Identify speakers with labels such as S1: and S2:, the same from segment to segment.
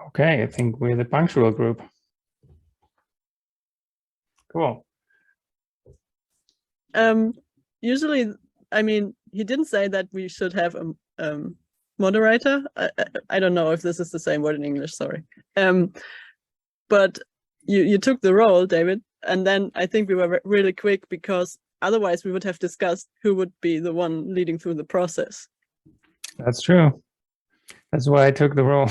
S1: Okay, I think we're the punctual group. Cool.
S2: Usually, I mean, he didn't say that we should have a moderator. I don't know if this is the same word in English, sorry. But you took the role, David, and then I think we were really quick because otherwise we would have discussed who would be the one leading through the process.
S1: That's true. That's why I took the role.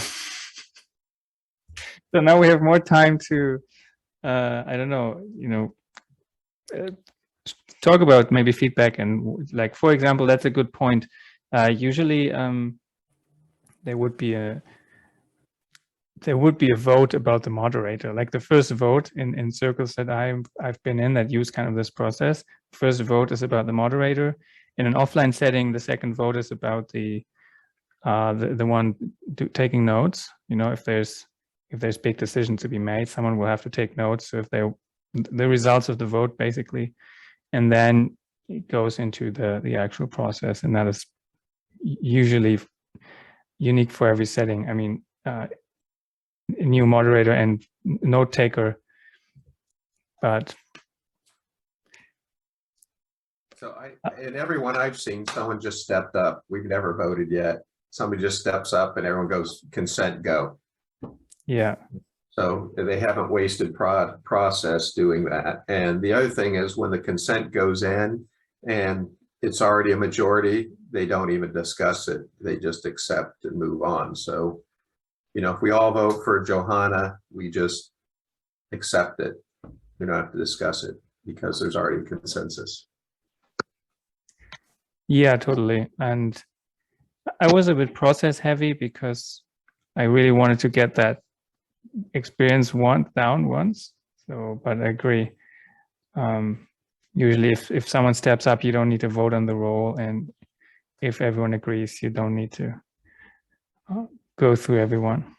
S1: So now we have more time to, I don't know, talk about maybe feedback and like, for example, that's a good point. Usually there would be a vote about the moderator. Like the first vote in circles that I've been in that use kind of this process. First vote is about the moderator. In an offline setting, the second vote is about the one taking notes. You know, if there's big decisions to be made, someone will have to take notes. So if the results of the vote basically, and then it goes into the actual process, and that is usually unique for every setting. I mean, a new moderator and note taker, but
S3: so in everyone I've seen, someone just stepped up. We've never voted yet. Somebody just steps up and everyone goes, consent, go.
S1: Yeah.
S3: So they haven't wasted process doing that. And the other thing is when the consent goes in and it's already a majority, they don't even discuss it. They just accept and move on. So, you know, if we all vote for Johanna, we just accept it. We don't have to discuss it because there's already consensus.
S1: Yeah, totally. And I was a bit process heavy because I really wanted to get that experience down once. So, but I agree. Usually if someone steps up, you don't need to vote on the role. And if everyone agrees, you don't need to go through everyone.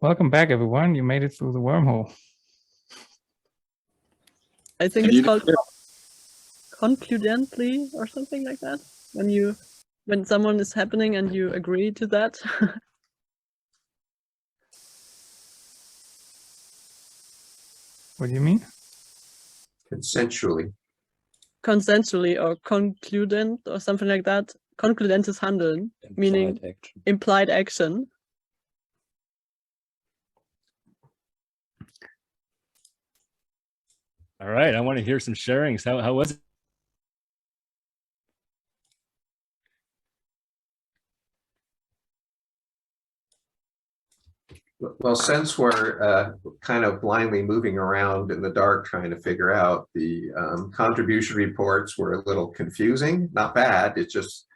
S1: Welcome back, everyone. You made it through the wormhole.
S2: I think it's called concludently or something like that. When someone is happening and you agree to that.
S1: What do you mean?
S3: Consensually.
S2: Consensually or concludent or something like that. Concludent is handeln, meaning action. Implied action.
S4: All right, I want to hear some sharings. How was it?
S3: Well, since we're kind of blindly moving around in the dark trying to figure out, the contribution reports were a little confusing. Not bad, it's just,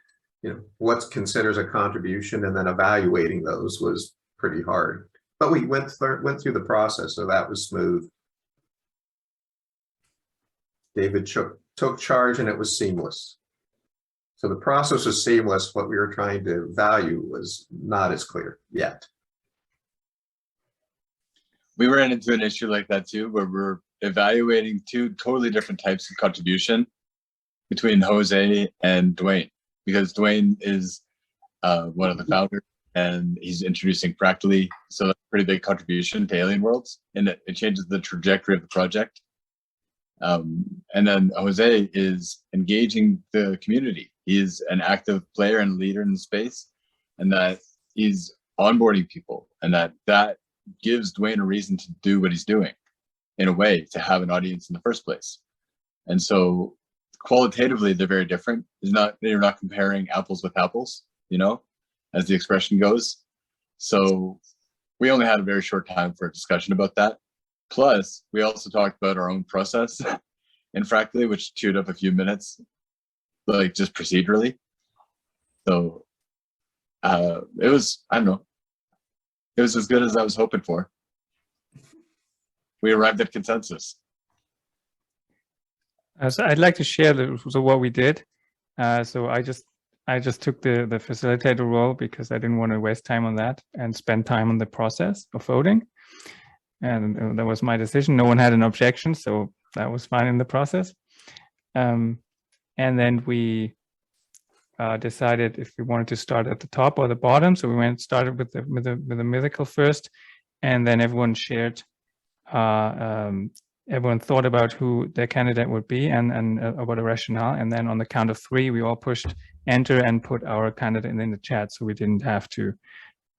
S3: you know, what's considered a contribution and then evaluating those was pretty hard. But we went through the process, so that was smooth. David took charge and it was seamless. So the process was seamless. What we were trying to value was not as clear yet.
S5: We ran into an issue like that too, where we're evaluating two totally different types of contribution between Jose and Dwayne, because Dwayne is one of the founders and he's introducing Fractally. So that's a pretty big contribution to Alien Worlds, and it changes the trajectory of the project. And then Jose is engaging the community. He's an active player and leader in the space, and that he's onboarding people, and that gives Dwayne a reason to do what he's doing, in a way, to have an audience in the first place. And so qualitatively, they're very different. You're not comparing apples with apples, you know, as the expression goes. So we only had a very short time for a discussion about that. Plus, we also talked about our own process in Fractally, which chewed up a few minutes, like just procedurally. So it was, I don't know, it was as good as I was hoping for. We arrived at consensus.
S1: So I'd like to share what we did. So I just took the facilitator role because I didn't want to waste time on that and spend time on the process of voting. And that was my decision. No one had an objection, so that was fine in the process. And then we decided if we wanted to start at the top or the bottom. So we started with the mythical first, and then everyone shared. Everyone thought about who their candidate would be and about a rationale. And then on the count of 3, we all pushed enter and put our candidate in the chat. So we didn't have to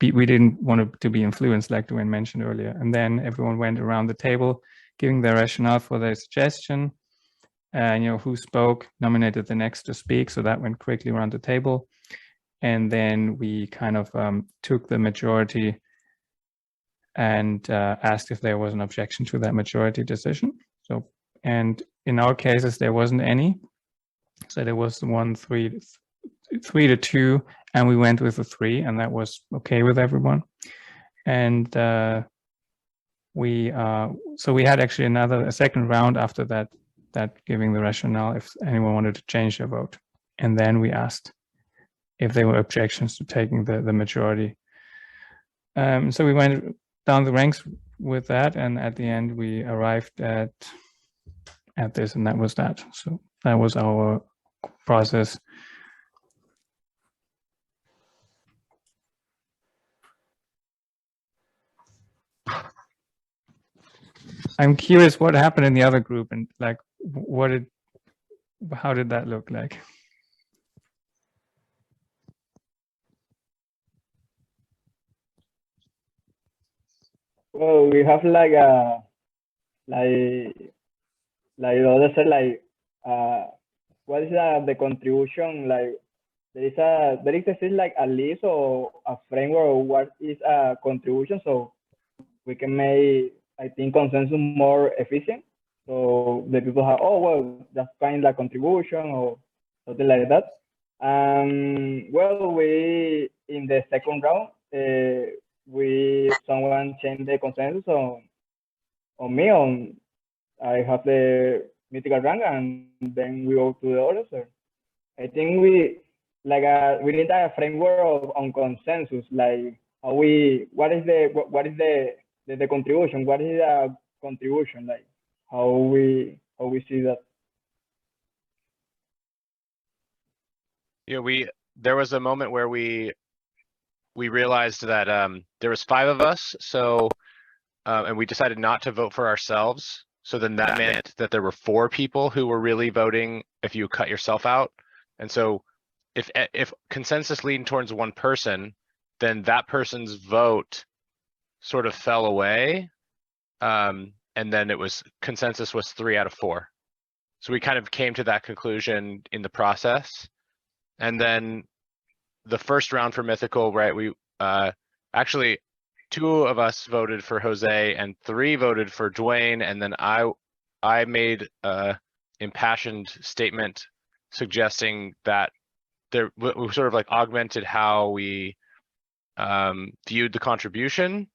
S1: we didn't want to be influenced, like Dwayne mentioned earlier. And then everyone went around the table, giving their rationale for their suggestion. And, who spoke, nominated the next to speak. So that went quickly around the table. And then we kind of took the majority and asked if there was an objection to that majority decision. So, and in our cases, there wasn't any. So there was 3 to 2, and we went with the 3, and that was okay with everyone. And so we had actually a second round after that giving the rationale if anyone wanted to change their vote. And then we asked if there were objections to taking the majority. So we went down the ranks with that, and at the end we arrived at this, and that was that. So that was our process. I'm curious what happened in the other group, and like how did that look like?
S6: Well, we have like the other said, like what is the contribution, like there is like a list or a framework of what is a contribution, so we can make, I think, consensus more efficient. So the people have, oh well, that's kind of contribution or something like that. Well, we in the second round, someone changed the consensus on me. I have the mythical rank, and then we go to the others. So I think we need a framework on consensus, like what is the contribution, what is the contribution, like how we see that.
S7: Yeah, there was a moment where we realized that there was 5 of us, so and we decided not to vote for ourselves. So then that meant that there were 4 people who were really voting if you cut yourself out. And so if consensus leaned towards one person, then that person's vote sort of fell away. And then consensus was 3 out of 4. So we kind of came to that conclusion in the process. And then the first round for Mythical, right, we actually 2 of us voted for Jose and 3 voted for Dwayne, and then I made a impassioned statement suggesting that we sort of like augmented how we viewed the contribution,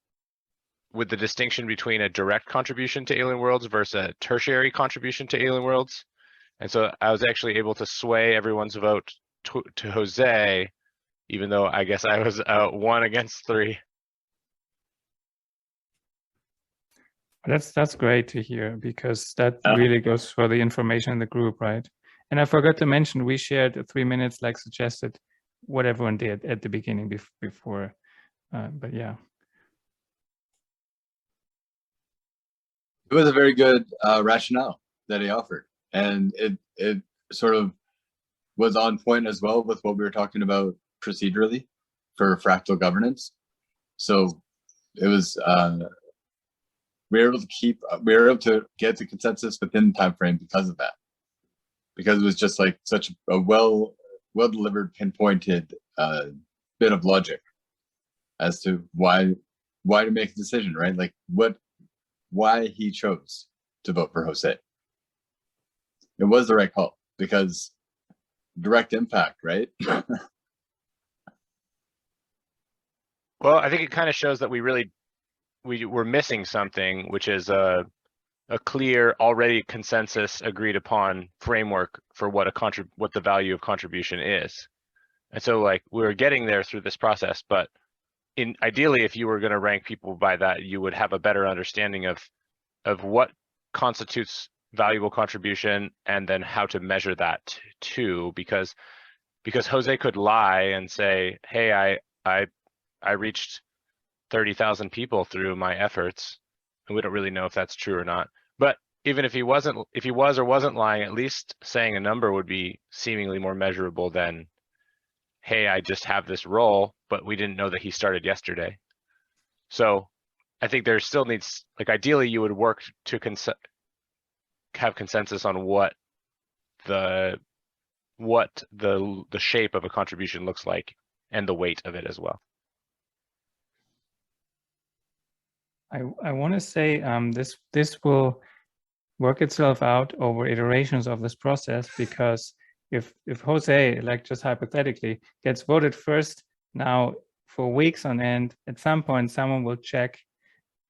S7: with the distinction between a direct contribution to Alien Worlds versus a tertiary contribution to Alien Worlds. And so I was actually able to sway everyone's vote to Jose, even though I guess I was 1 against 3.
S1: That's great to hear, because that really goes for the information in the group, right? And I forgot to mention, we shared 3 minutes like suggested what everyone did at the beginning before, but yeah.
S5: It was a very good rationale that he offered, and it sort of was on point as well with what we were talking about procedurally for fractal governance. So it was we were able to get the consensus within the time frame because of that, because it was just like such a well delivered, pinpointed bit of logic as to why to make a decision, right? Like why he chose to vote for Jose. It was the right call because direct impact, right?
S7: Well, I think it kind of shows that we were missing something, which is a clear, already consensus agreed upon framework for what the value of contribution is. And so like we were getting there through this process, but ideally, if you were going to rank people by that, you would have a better understanding of what constitutes valuable contribution, and then how to measure that too, because because Jose could lie and say, hey, I reached 30,000 people through my efforts, and we don't really know if that's true or not. But even if he was or wasn't lying, at least saying a number would be seemingly more measurable than, hey, I just have this role, but we didn't know that he started yesterday. So I think there still needs, like, ideally you would work to have consensus on what the shape of a contribution looks like and the weight of it as well.
S1: I want to say this will work itself out over iterations of this process, because if Jose, like just hypothetically, gets voted first now for weeks on end, at some point someone will check,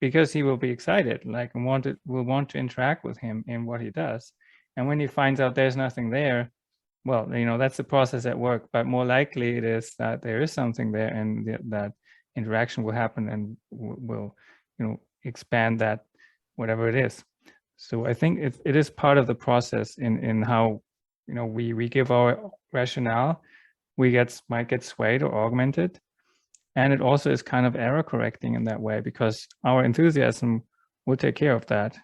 S1: because he will be excited, like, and will want to interact with him in what he does. And when he finds out there's nothing there, well, that's the process at work. But more likely it is that there is something there, and that interaction will happen and will expand that, whatever it is. So I think it is part of the process in how we give our rationale. Might get swayed or augmented, and it also is kind of error correcting in that way, because our enthusiasm will take care of that,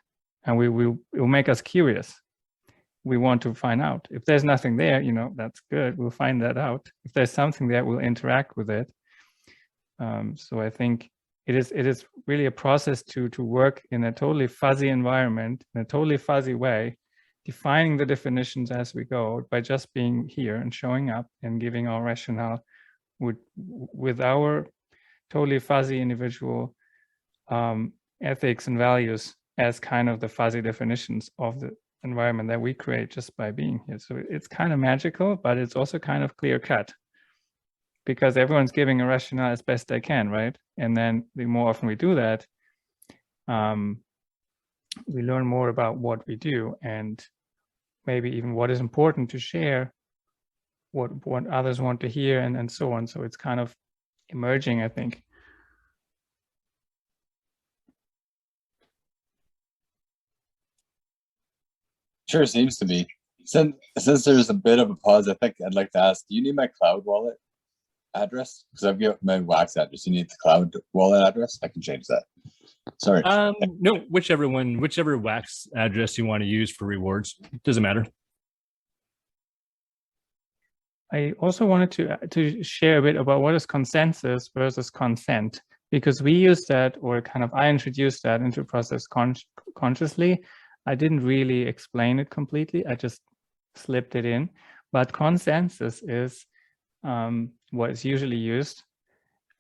S1: and it will make us curious. We want to find out if there's nothing there. That's good. We'll find that out. If there's something there, we'll interact with it. So I think it is really a process to work in a totally fuzzy environment, in a totally fuzzy way, defining the definitions as we go by just being here and showing up and giving our rationale with our totally fuzzy individual ethics and values as kind of the fuzzy definitions of the environment that we create just by being here. So it's kind of magical, but it's also kind of clear cut, because everyone's giving a rationale as best they can, right? And then the more often we do that, we learn more about what we do, and maybe even what is important to share, what others want to hear, and so on. So it's kind of emerging, I think.
S5: Sure seems to be. Since there's a bit of a pause, I think I'd like to ask, do you need my cloud wallet address? Because I've got my Wax address. You need the cloud wallet address? I can change that. Sorry.
S4: No, whichever Wax address you want to use for rewards. Doesn't matter.
S1: I also wanted to share a bit about what is consensus versus consent, because we use that, or kind of I introduced that into process consciously. I didn't really explain it completely. I just slipped it in. But consensus is what is usually used,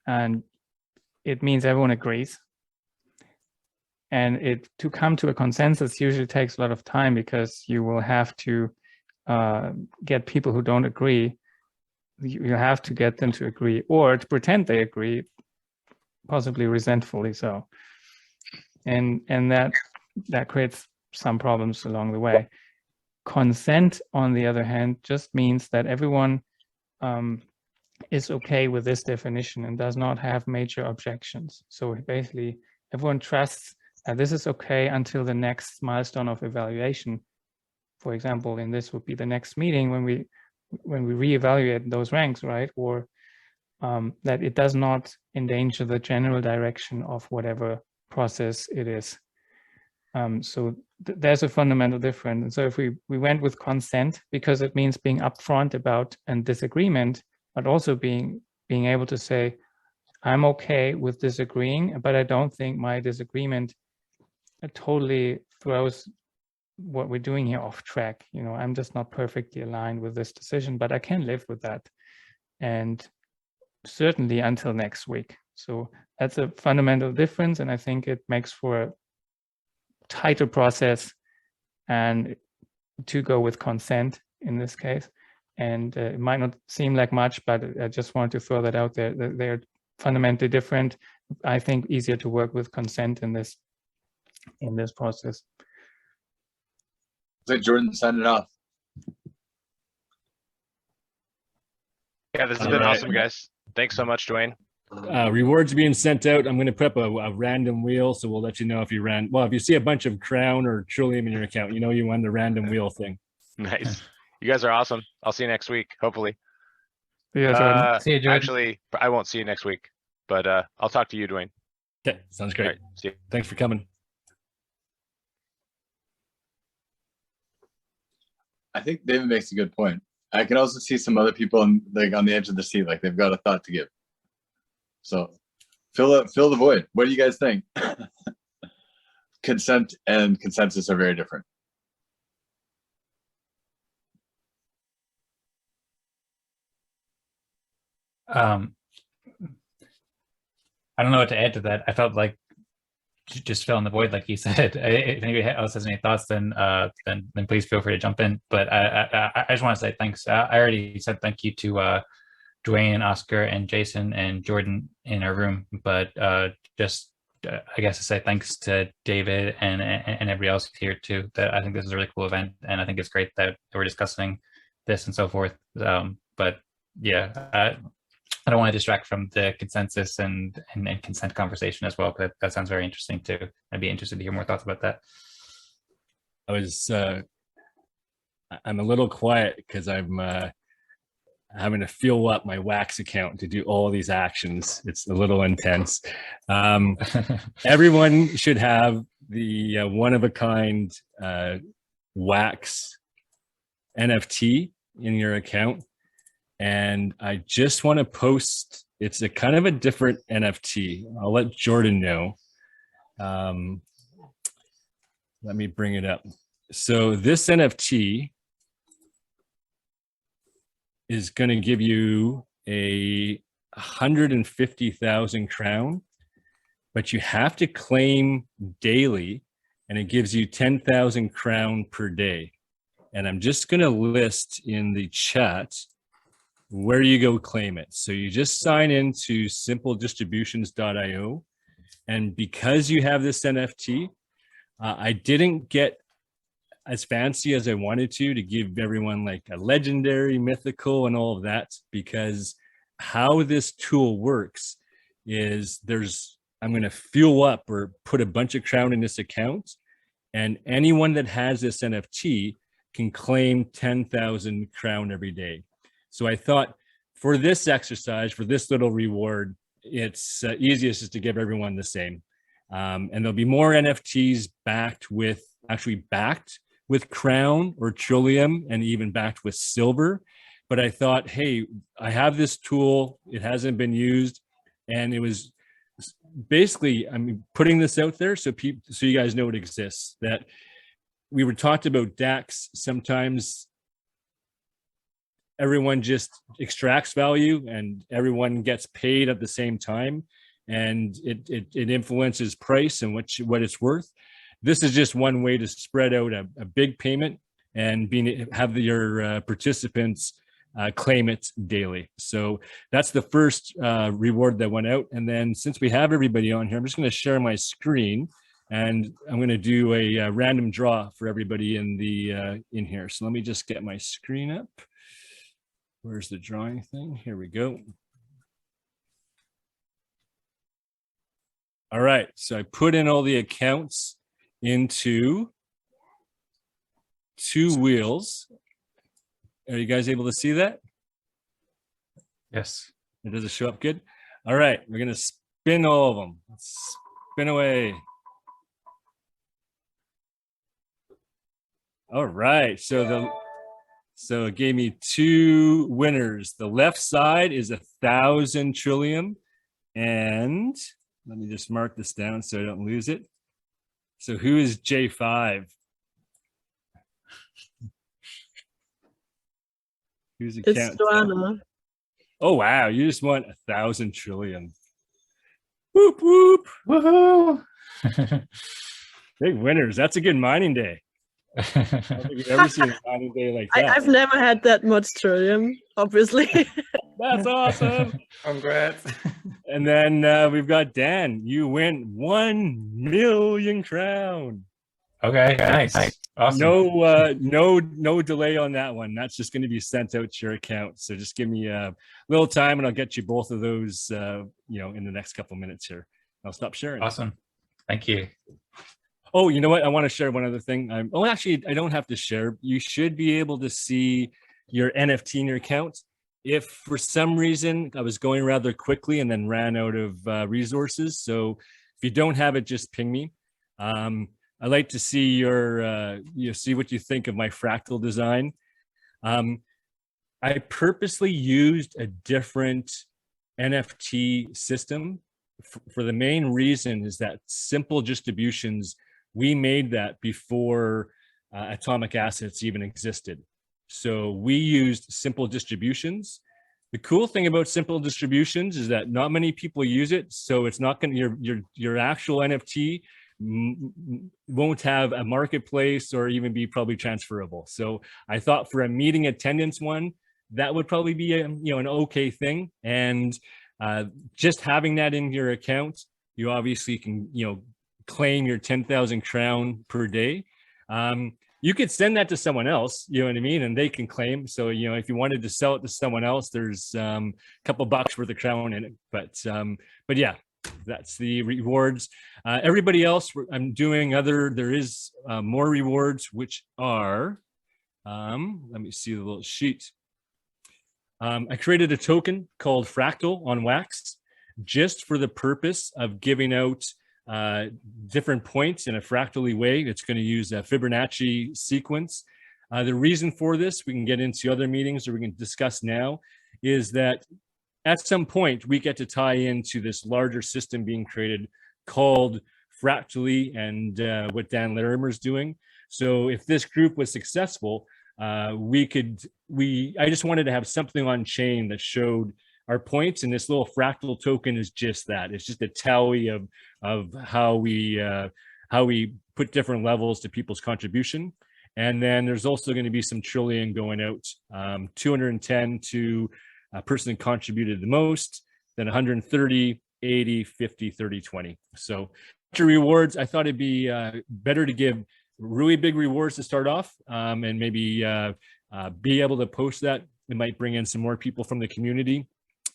S1: and it means everyone agrees. And to come to a consensus usually takes a lot of time, because you will have to get people who don't agree. You have to get them to agree, or to pretend they agree, possibly resentfully so. And that creates some problems along the way. Consent, on the other hand, just means that everyone is okay with this definition and does not have major objections. So basically, everyone trusts that this is okay until the next milestone of evaluation. For example, and this would be the next meeting when we reevaluate those ranks, right? Or that it does not endanger the general direction of whatever process it is. So there's a fundamental difference. And so if we went with consent, because it means being upfront about a disagreement, but also being able to say, I'm okay with disagreeing, but I don't think my disagreement totally throws what we're doing here off track. I'm just not perfectly aligned with this decision, but I can live with that. And certainly until next week. So that's a fundamental difference. And I think it makes for a tighter process, and to go with consent in this case. And it might not seem like much, but I just want to throw that out there. They're fundamentally different. I think easier to work with consent in this process.
S5: Let Jordan sign it off.
S7: Yeah, this has been awesome, guys. Thanks so much, Dwayne.
S4: Rewards being sent out. I'm going to put up a random wheel, so we'll let you know if you ran. Well, if you see a bunch of Crown or Trillium in your account, you won the random wheel thing.
S7: Nice. You guys are awesome. I'll see you next week, hopefully.
S1: Yeah, Jordan.
S8: See you, Jordan.
S7: Actually, I won't see you next week, but I'll talk to you, Dwayne.
S4: Okay, sounds
S7: All
S4: great.
S7: right, see you.
S4: Thanks for coming.
S5: I think David makes a good point. I can also see some other people on the edge of the seat, like they've got a thought to give. So fill the void. What do you guys think? Consent and consensus are very different.
S8: I don't know what to add to that. I felt like just fill in the void, like you said. If anybody else has any thoughts, then please feel free to jump in. But I just want to say thanks. I already said thank you to Dwayne, Oscar, and Jason and Jordan in our room. But just I guess to say thanks to David and everybody else here too. That I think this is a really cool event, and I think it's great that we're discussing this and so forth. But yeah. I don't want to distract from the consensus and consent conversation as well, but that sounds very interesting too. I'd be interested to hear more thoughts about that.
S4: I'm a little quiet because I'm having to fuel up my Wax account to do all these actions. It's a little intense. Everyone should have the one-of-a-kind Wax NFT in your account. And I just want to post, it's a kind of a different NFT. I'll let Jordan know. Let me bring it up. So this NFT is going to give you a 150,000 crown, but you have to claim daily, and it gives you 10,000 crown per day. And I'm just going to list in the chat where you go claim it. So you just sign into simpledistributions.io. And because you have this NFT, I didn't get as fancy as I wanted to give everyone like a legendary, mythical, and all of that, because how this tool works is I'm going to fuel up or put a bunch of crown in this account, and anyone that has this NFT can claim 10,000 crown every day. So I thought for this exercise, for this little reward, it's easiest is to give everyone the same. And there'll be more NFTs backed with crown or trillium, and even backed with silver. But I thought, hey, I have this tool, it hasn't been used, and it was basically, I'm putting this out there so you guys know it exists. That we were talked about DAX. Sometimes everyone just extracts value and everyone gets paid at the same time, and it influences price and what it's worth. This is just one way to spread out a big payment and have your participants claim it daily. So that's the first reward that went out. And then since we have everybody on here, I'm just going to share my screen, and I'm going to do a random draw for everybody in here. So let me just get my screen up. Where's the drawing thing? Here we go. All right, so I put in all the accounts into two wheels. Are you guys able to see that?
S8: Yes.
S4: Does it show up good? All right, we're gonna spin all of them. Let's spin away. All right, so it gave me two winners. The left side is 1,000 trillium, and let me just mark this down so I don't lose it. So who is J5? Who's
S2: It's Joanna.
S4: Oh wow, you just won 1,000 trillion. Whoop whoop.
S8: Woohoo!
S4: Big winners. That's a good mining day. I don't think we've ever seen a mining day like that.
S2: I've never had that much trillium, obviously.
S4: That's awesome.
S1: Congrats.
S4: And then we've got Dan. You win 1 million crown.
S8: Okay, nice. Awesome.
S4: No delay on that one. That's just going to be sent out to your account. So just give me a little time, and I'll get you both of those, in the next couple minutes here. I'll stop sharing.
S8: Awesome. Thank you.
S4: Oh, you know what? I want to share one other thing. Actually, I don't have to share. You should be able to see your NFT in your account. if for some reason I was going rather quickly and then ran out of resources, so if you don't have it, just ping me. I'd like to see your, see what you think of my fractal design. I purposely used a different NFT system for the main reason is that simple distributions, we made that before atomic assets even existed. So we used simple distributions. The cool thing about simple distributions is that not many people use it. So it's not going to, your actual NFT won't have a marketplace or even be probably transferable. So I thought for a meeting attendance one, that would probably be a, an okay thing. And just having that in your account, you obviously can, claim your 10,000 crown per day. You could send that to someone else, you know what I mean? And they can claim. So, if you wanted to sell it to someone else, there's a couple bucks worth of crown in it. But yeah, that's the rewards. Everybody else, I'm doing there is more rewards, which are, let me see the little sheet. I created a token called Fractal on Wax, just for the purpose of giving out different points in a fractally way. It's going to use a Fibonacci sequence. The reason for this, we can get into other meetings or we can discuss now, is that at some point we get to tie into this larger system being created called Fractally and what Dan Larimer's doing. So if this group was successful, I just wanted to have something on chain that showed our points, and this little fractal token is just that. It's just a tally of how we put different levels to people's contribution. And then there's also going to be some trillion going out, 210 to a person who contributed the most, then 130, 80, 50, 30, 20. So to rewards, I thought it'd be better to give really big rewards to start off, and maybe be able to post that. It might bring in some more people from the community.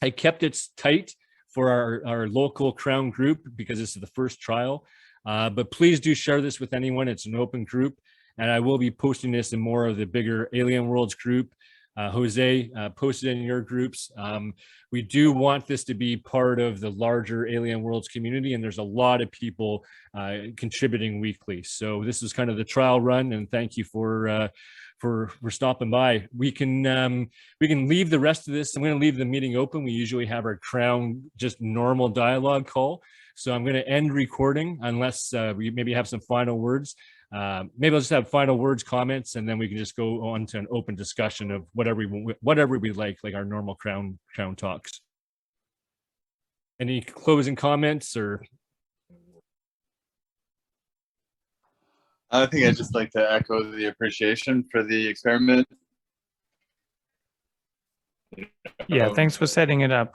S4: I kept it tight for our local Crown group because this is the first trial, but please do share this with anyone. It's an open group, and I will be posting this in more of the bigger Alien Worlds group. Jose, post it in your groups. We do want this to be part of the larger Alien Worlds community, and there's a lot of people contributing weekly. So this is kind of the trial run, and thank you for stopping by. We can leave the rest of this. I'm going to leave the meeting open. We usually have our Crown just normal dialogue call. So I'm going to end recording unless we maybe have some final words. Maybe I'll just have final words, comments, and then we can just go on to an open discussion of whatever we like our normal Crown talks. Any closing comments or?
S5: I think I'd just like to echo the appreciation for the experiment.
S1: Yeah, thanks for setting it up.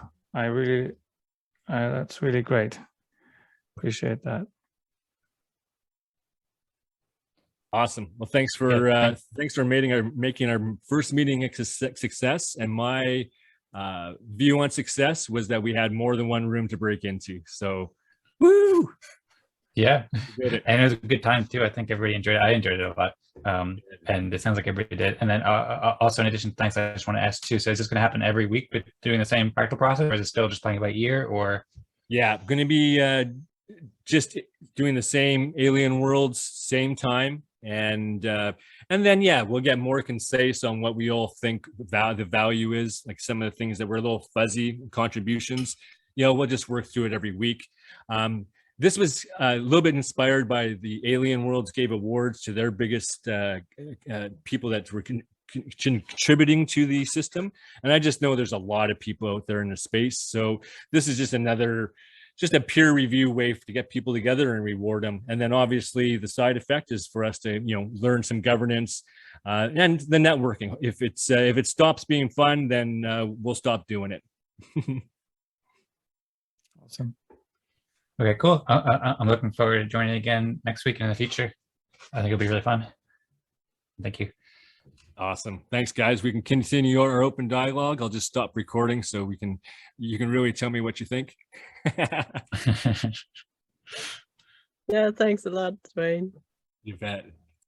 S1: That's really great. Appreciate that.
S4: Awesome. Well, thanks for making our first meeting a success. And my view on success was that we had more than one room to break into. So, woo!
S8: Yeah, and it was a good time too. I think everybody enjoyed it. I enjoyed it a lot, and it sounds like everybody did. And then also, in addition, thanks. I just want to ask too. So, is this going to happen every week, but doing the same practical process, or is it still just playing by ear? Or
S4: yeah, going to be just doing the same Alien Worlds, same time. And then, yeah, we'll get more concise on what we all think the value is, like some of the things that were a little fuzzy contributions. We'll just work through it every week. This was a little bit inspired by the Alien Worlds gave awards to their biggest people that were contributing to the system. And I just know there's a lot of people out there in the space. So this is just a peer review way to get people together and reward them. And then obviously the side effect is for us to, learn some governance and the networking. If it stops being fun, then we'll stop doing it.
S1: Awesome.
S8: Okay, cool. I'm looking forward to joining again next week and in the future. I think it'll be really fun. Thank you.
S4: Awesome. Thanks, guys. We can continue our open dialogue. I'll just stop recording so you can really tell me what you think.
S2: Yeah, thanks a lot, Dwayne.
S4: You bet.